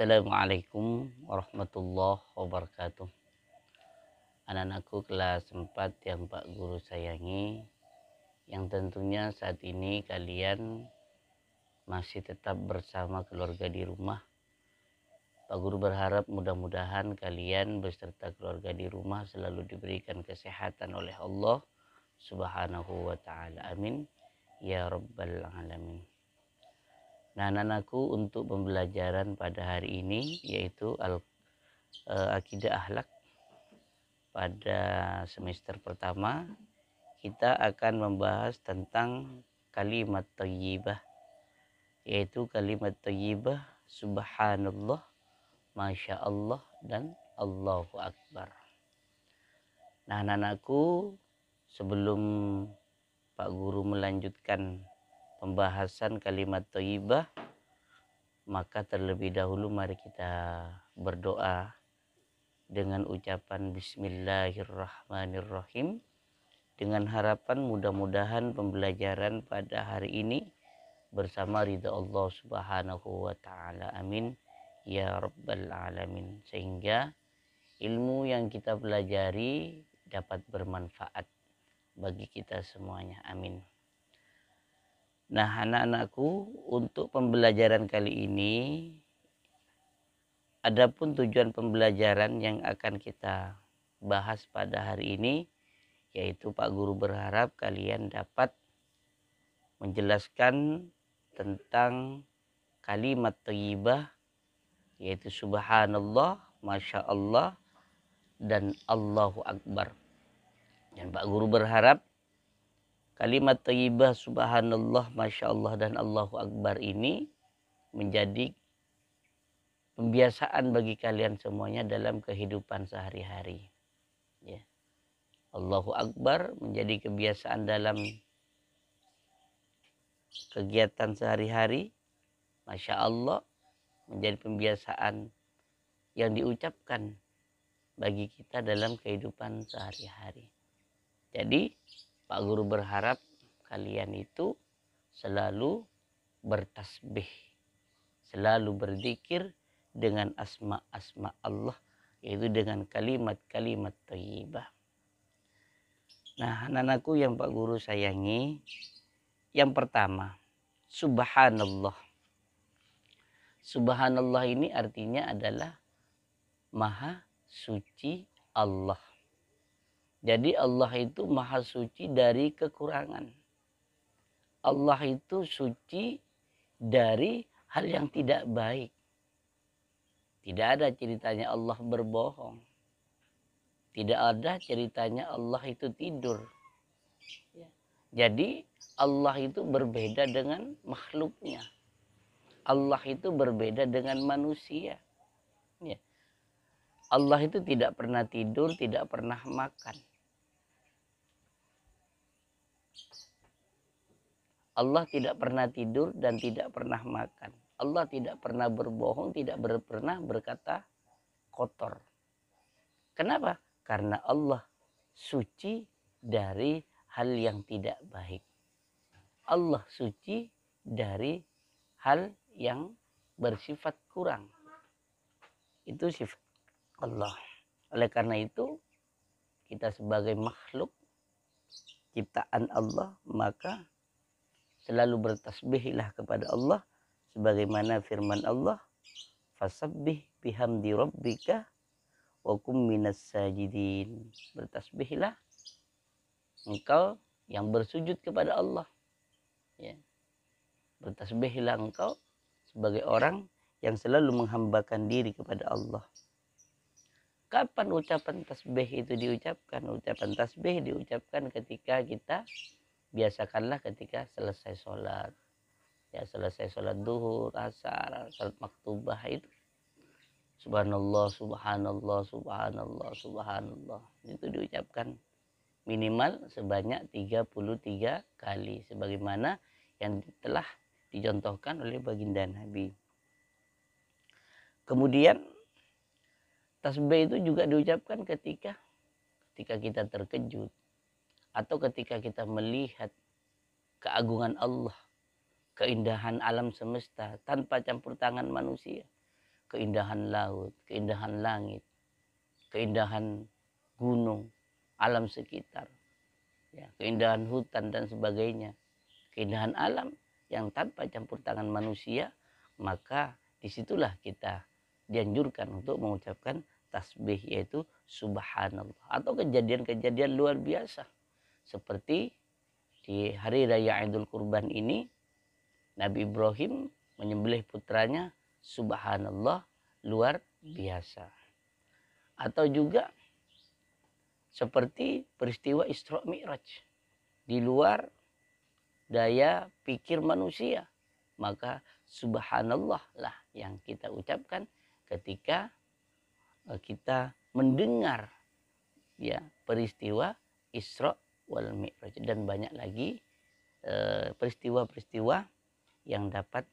Assalamualaikum warahmatullahi wabarakatuh. Anak-anakku kelas 4 yang Pak Guru sayangi, yang tentunya saat ini kalian masih tetap bersama keluarga di rumah. Pak Guru berharap mudah-mudahan kalian beserta keluarga di rumah selalu diberikan kesehatan oleh Allah Subhanahu wa Ta'ala. Amin ya Rabbal Alamin. Nah, anak-anakku, untuk pembelajaran pada hari ini yaitu akidah akhlak pada semester pertama, kita akan membahas tentang kalimat thayyibah, yaitu kalimat thayyibah subhanallah, masya Allah, dan Allahu Akbar. Nah, anak-anakku, sebelum Pak Guru melanjutkan pembahasan kalimat thayyibah, maka terlebih dahulu mari kita berdoa dengan ucapan Bismillahirrahmanirrahim, dengan harapan mudah-mudahan pembelajaran pada hari ini bersama ridha Allah Subhanahu wa Ta'ala. Amin ya Rabbal Alamin. Sehingga ilmu yang kita pelajari dapat bermanfaat bagi kita semuanya. Amin. Nah, anak-anakku, untuk pembelajaran kali ini, adapun tujuan pembelajaran yang akan kita bahas pada hari ini, yaitu Pak Guru berharap kalian dapat menjelaskan tentang kalimat thayyibah, yaitu subhanallah, masya Allah, dan Allahu Akbar. Dan Pak Guru berharap kalimat thayyibah subhanallah, masya Allah, dan Allahu Akbar ini menjadi pembiasaan bagi kalian semuanya dalam kehidupan sehari-hari. Ya. Allahu Akbar menjadi kebiasaan dalam kegiatan sehari-hari. Masya Allah menjadi pembiasaan yang diucapkan bagi kita dalam kehidupan sehari-hari. Jadi Pak Guru berharap kalian itu selalu bertasbih, selalu berzikir dengan asma-asma Allah, yaitu dengan kalimat-kalimat thayyibah. Nah, anak-anakku yang Pak Guru sayangi, yang pertama, subhanallah. Subhanallah ini artinya adalah maha suci Allah. Jadi Allah itu maha suci dari kekurangan. Allah itu suci dari hal yang tidak baik. Tidak ada ceritanya Allah berbohong. Tidak ada ceritanya Allah itu tidur. Jadi Allah itu berbeda dengan makhluknya. Allah itu berbeda dengan manusia. Ya. Allah itu tidak pernah tidur, tidak pernah makan. Allah tidak pernah tidur dan tidak pernah makan. Allah tidak pernah berbohong, tidak pernah berkata kotor. Kenapa? Karena Allah suci dari hal yang tidak baik. Allah suci dari hal yang bersifat kurang. Itu sifat Allah. Oleh karena itu, kita sebagai makhluk ciptaan Allah, maka selalu bertasbihlah kepada Allah sebagaimana firman Allah, fasabbih bihamdi rabbika wa kum minas sajidin. Bertasbihlah engkau yang bersujud kepada Allah. Ya. Bertasbihlah engkau sebagai orang yang selalu menghambakan diri kepada Allah. Kapan ucapan tasbih itu diucapkan? Ucapan tasbih diucapkan ketika kita biasakanlah ketika selesai sholat. Ya, selesai sholat duhur, asar, sholat maktubah itu. Subhanallah, subhanallah, subhanallah, subhanallah. Itu diucapkan minimal sebanyak 33 kali. Sebagaimana yang telah dicontohkan oleh baginda Nabi. Kemudian tasbih itu juga diucapkan ketika kita terkejut atau ketika kita melihat keagungan Allah, keindahan alam semesta tanpa campur tangan manusia. keindahan laut, keindahan langit, keindahan gunung, alam sekitar, ya, keindahan hutan dan sebagainya, keindahan alam yang tanpa campur tangan manusia, maka disitulah kita dianjurkan untuk mengucapkan tasbih, yaitu subhanallah. Atau kejadian-kejadian luar biasa seperti di hari raya Idul Kurban ini, Nabi Ibrahim menyembelih putranya, subhanallah, luar biasa. Atau juga seperti peristiwa Isra Mi'raj, di luar daya pikir manusia, maka subhanallah lah yang kita ucapkan ketika kita mendengar, ya, peristiwa Isra wal Mi'raj. Dan banyak lagi peristiwa-peristiwa yang dapat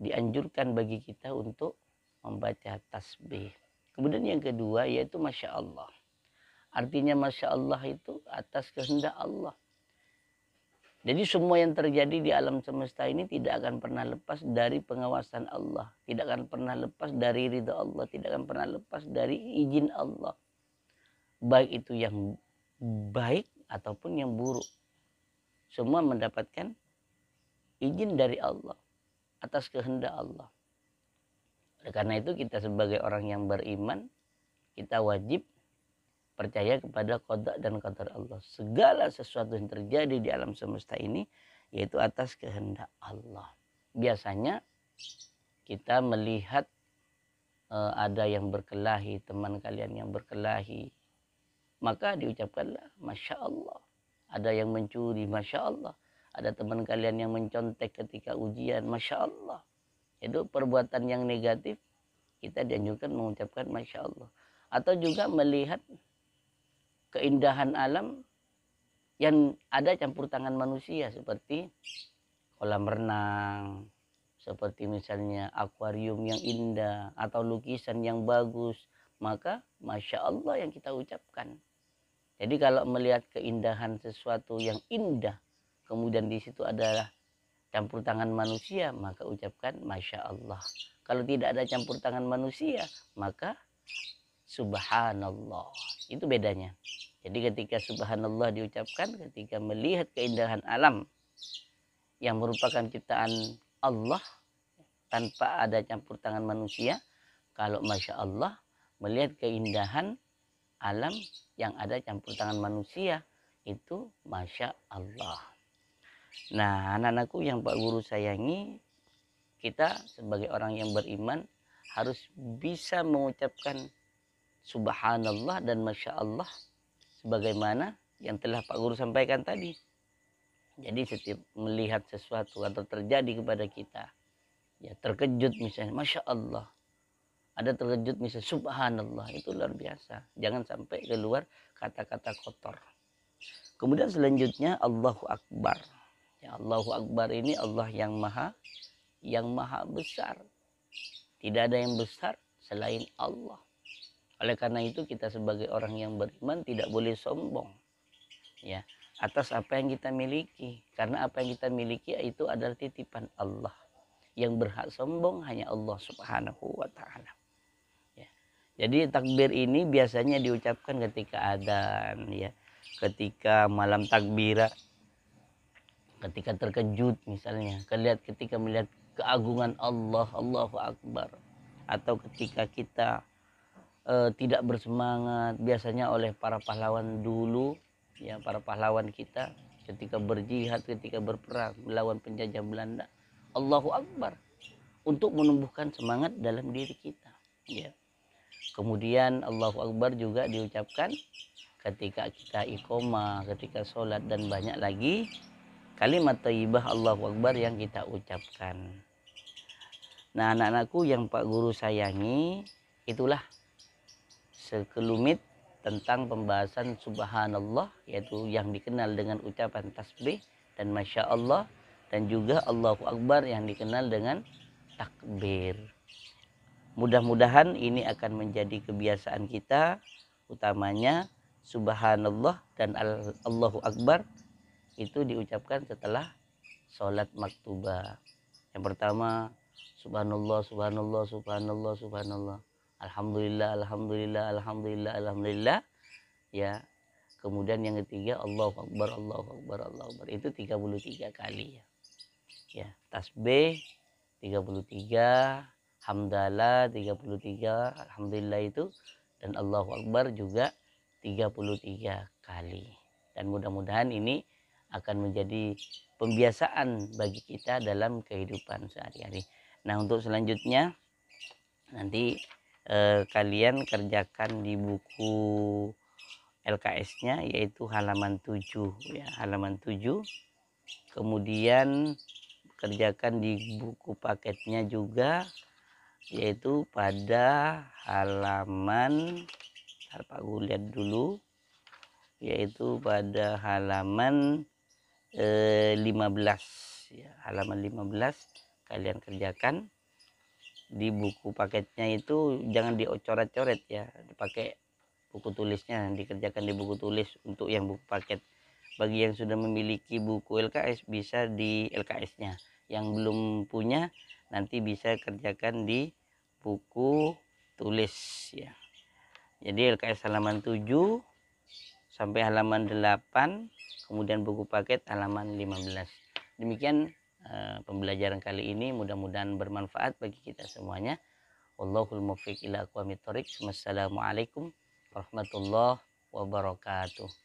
dianjurkan bagi kita untuk membaca tasbih. Kemudian yang kedua yaitu Masya Allah. Artinya Masya Allah itu atas kehendak Allah. Jadi semua yang terjadi di alam semesta ini tidak akan pernah lepas dari pengawasan Allah. Tidak akan pernah lepas dari ridha Allah. Tidak akan pernah lepas dari izin Allah. Baik itu yang baik ataupun yang buruk. Semua mendapatkan izin dari Allah atas kehendak Allah. Oleh karena itu kita sebagai orang yang beriman, kita wajib percaya kepada qada dan qadar Allah. Segala sesuatu yang terjadi di alam semesta ini yaitu atas kehendak Allah. Biasanya kita melihat ada yang berkelahi, teman kalian yang berkelahi, maka diucapkanlah Masya Allah. Ada yang mencuri, Masya Allah. Ada teman kalian yang mencontek ketika ujian, Masya Allah. Itu perbuatan yang negatif, kita dianjurkan mengucapkan Masya Allah. Atau juga melihat keindahan alam yang ada campur tangan manusia, seperti kolam renang, seperti misalnya akuarium yang indah, atau lukisan yang bagus, maka Masya Allah yang kita ucapkan. Jadi kalau melihat keindahan sesuatu yang indah, kemudian di situ adalah campur tangan manusia, maka ucapkan Masya Allah. Kalau tidak ada campur tangan manusia, maka Subhanallah. Itu bedanya. Jadi ketika Subhanallah diucapkan, ketika melihat keindahan alam yang merupakan ciptaan Allah tanpa ada campur tangan manusia. Kalau Masya Allah melihat keindahan alam yang ada campur tangan manusia, itu Masya Allah. Nah, anak-anakku yang Pak Guru sayangi, kita sebagai orang yang beriman harus bisa mengucapkan Subhanallah dan Masya Allah sebagaimana yang telah Pak Guru sampaikan tadi. Jadi setiap melihat sesuatu atau terjadi kepada kita, ya terkejut misalnya, Masya Allah. Ada terkejut misalnya, Subhanallah, itu luar biasa. Jangan sampai keluar kata-kata kotor. Kemudian selanjutnya Allahu Akbar. Ya, Allahu Akbar ini Allah yang maha besar. Tidak ada yang besar selain Allah. Oleh karena itu kita sebagai orang yang beriman tidak boleh sombong, ya, atas apa yang kita miliki. Karena apa yang kita miliki itu adalah titipan Allah. Yang berhak sombong hanya Allah Subhanahu wa Ta'ala. Ya. Jadi takbir ini biasanya diucapkan ketika adzan, ya, ketika malam takbirat, ketika terkejut misalnya, ketika melihat keagungan Allah, Allahu Akbar, atau ketika kita tidak bersemangat, biasanya oleh para pahlawan dulu, ya, para pahlawan kita ketika berjihad, ketika berperang melawan penjajah Belanda, Allahu Akbar, untuk menumbuhkan semangat dalam diri kita, ya. Kemudian Allahu Akbar juga diucapkan ketika kita iqomah, ketika sholat, dan banyak lagi kalimat thayyibah Allahu Akbar yang kita ucapkan. Nah, anak-anakku yang Pak Guru sayangi, itulah sekelumit tentang pembahasan Subhanallah, yaitu yang dikenal dengan ucapan tasbih dan Masya Allah, dan juga Allahu Akbar yang dikenal dengan takbir. Mudah-mudahan ini akan menjadi kebiasaan kita, utamanya Subhanallah dan Allahu Akbar itu diucapkan setelah sholat maktubah. Yang pertama, Subhanallah, subhanallah, subhanallah, subhanallah. Alhamdulillah, alhamdulillah, alhamdulillah, alhamdulillah. Ya. Kemudian yang ketiga Allahu Akbar, Allahu Akbar, Allahu Akbar. Itu 33 kali ya. Ya, tasbih 33, hamdalah 33, alhamdulillah itu, dan Allahu Akbar juga 33 kali. Dan mudah-mudahan ini akan menjadi pembiasaan bagi kita dalam kehidupan sehari-hari. Nah, untuk selanjutnya nanti kalian kerjakan di buku LKS-nya, yaitu halaman 7 ya, halaman 7. Kemudian kerjakan di buku paketnya juga, yaitu pada halaman, Pak Gu lihat dulu, yaitu pada halaman 15 ya, halaman 15 kalian kerjakan. Di buku paketnya itu jangan dicoret-coret ya, dipakai buku tulisnya, dikerjakan di buku tulis untuk yang buku paket. Bagi yang sudah memiliki buku LKS bisa di LKS-nya, yang belum punya nanti bisa kerjakan di buku tulis ya. Jadi LKS halaman 7 sampai halaman 8, kemudian buku paket halaman 15. Demikian pembelajaran kali ini, mudah-mudahan bermanfaat bagi kita semuanya. Wallahul muwaffiq ila aqwamit thoriq. Wassalamualaikum warahmatullahi wabarakatuh.